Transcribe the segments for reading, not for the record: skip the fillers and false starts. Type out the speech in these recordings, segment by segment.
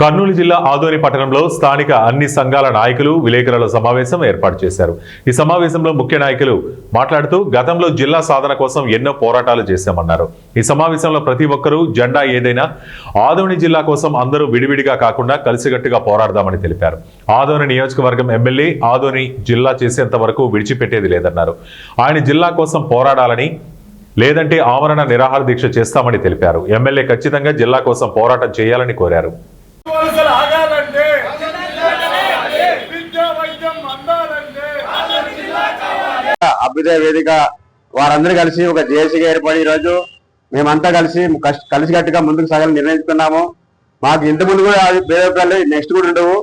కర్నూలు జిల్లా ఆదోని పట్టణంలో స్థానిక అన్ని సంఘాల నాయకులు విలేకరుల సమావేశం ఏర్పాటు చేశారు. ఈ సమావేశంలో ముఖ్య నాయకులు మాట్లాడుతూ గతంలో జిల్లా సాధన కోసం ఎన్నో పోరాటాలు చేశామన్నారు. ఈ సమావేశంలో ప్రతి ఒక్కరూ జెండా ఏదైనా ఆదోని జిల్లా కోసం అందరూ విడివిడిగా కాకుండా కలిసికట్టుగా పోరాడదామని తెలిపారు. ఆదోని నియోజకవర్గం ఎమ్మెల్యే ఆదోని జిల్లా చేసేంత వరకు విడిచిపెట్టేది లేదన్నారు. ఆయన జిల్లా కోసం పోరాడాలని లేదంటే ఆమరణ నిరాహార దీక్ష చేస్తామని తెలిపారు. ఎమ్మెల్యే ఖచ్చితంగా జిల్లా కోసం పోరాటం చేయాలని కోరారు. అభ్యుదయ వేదిక వారందరూ కలిసి ఒక జేఏసీగా ఏర్పడి ఈరోజు మేమంతా కలిసికట్టుగా ముందుకు సాగాలని నిర్ణయించుకున్నాము. మాకు ఇంత ముందు కూడా భేదాభిప్రాయాలు నెక్స్ట్ కూడా ఉండవు.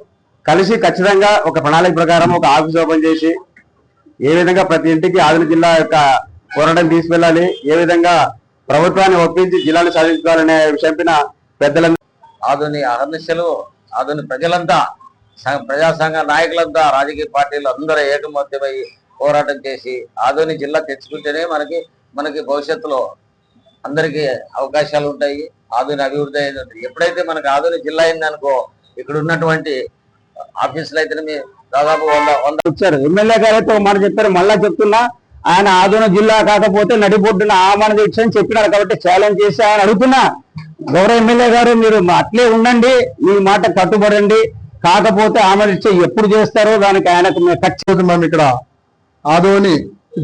కలిసి ఖచ్చితంగా ఒక ప్రణాళిక ప్రకారం ఒక ఆఫీస్ ఓపెన్ చేసి ఏ విధంగా ప్రతి ఇంటికి ఆదోని జిల్లా యొక్క పోరాటం తీసుకెళ్లాలి, ఏ విధంగా ప్రభుత్వాన్ని ఒప్పించి జిల్లాను సాధించుకోవాలనే విషయం పైన పెద్దలందరూ ఆదోని అహర్నిశలు ఆదోని ప్రజలంతా ప్రజా సంఘ నాయకులంతా రాజకీయ పార్టీలు అందరూ ఏకమత్యమై పోరాటం చేసి ఆదోని జిల్లా తెచ్చుకుంటేనే మనకి భవిష్యత్తులో అందరికీ అవకాశాలు ఉంటాయి. ఆదోని అభివృద్ధి అయింది. ఎప్పుడైతే మనకి ఆదోని జిల్లా అయిందనుకో ఇక్కడ ఉన్నటువంటి ఆఫీసులు అయితే దాదాపు 100 వచ్చారు. ఎమ్మెల్యే గారు అయితే మాట చెప్పారు, మళ్ళా చెప్తున్నా, ఆయన ఆదోని జిల్లా కాకపోతే నడిబొడ్డున ఆమరణ దీక్ష అని చెప్పినారు. కాబట్టి ఛాలెంజ్ చేసి ఆయన అడుగుతున్నా, గౌరవ ఎమ్మెల్యే గారు మీరు అట్లే ఉండండి, మీ మాట కట్టుబడండి, కాకపోతే ఆమరణ దీక్ష ఎప్పుడు చేస్తారో దానికి ఆయనకు ఖచ్చితంగా మేము ఇక్కడ ఆదోని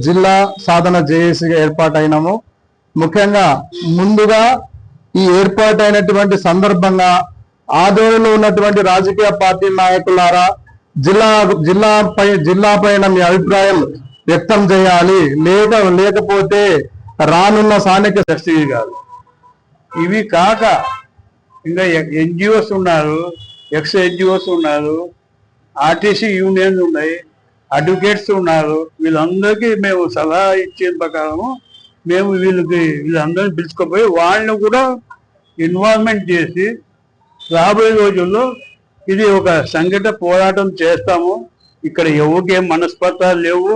జిల్లా సాధన జేఏసీగా ఏర్పాటైనాము. ముఖ్యంగా ముందుగా ఈ ఏర్పాటైనటువంటి సందర్భంగా ఆదోనిలో ఉన్నటువంటి రాజకీయ పార్టీ నాయకులారా జిల్లా పైన మీ అభిప్రాయం వ్యక్తం చేయాలి. లేకపోతే రానున్న స్థానిక ట్రస్టీ కాదు. ఇవి కాక ఇంకా ఎన్జిఓస్ ఉన్నారు, ఎక్స్ ఎన్జిఓస్ ఉన్నారు, ఆర్టీసీ యూనియన్స్ ఉన్నాయి, అడ్వకేట్స్ ఉన్నారు. వీళ్ళందరికీ మేము సలహా ఇచ్చే ప్రకారము మేము వీళ్ళందరినీ పిలుచుకుపోయి వాళ్ళని కూడా ఇన్వాల్వ్మెంట్ చేసి రాబోయే రోజుల్లో ఇది ఒక సంఘటిత పోరాటం చేస్తాము. ఇక్కడ ఎవరికేం మనస్పర్ధాలు లేవు.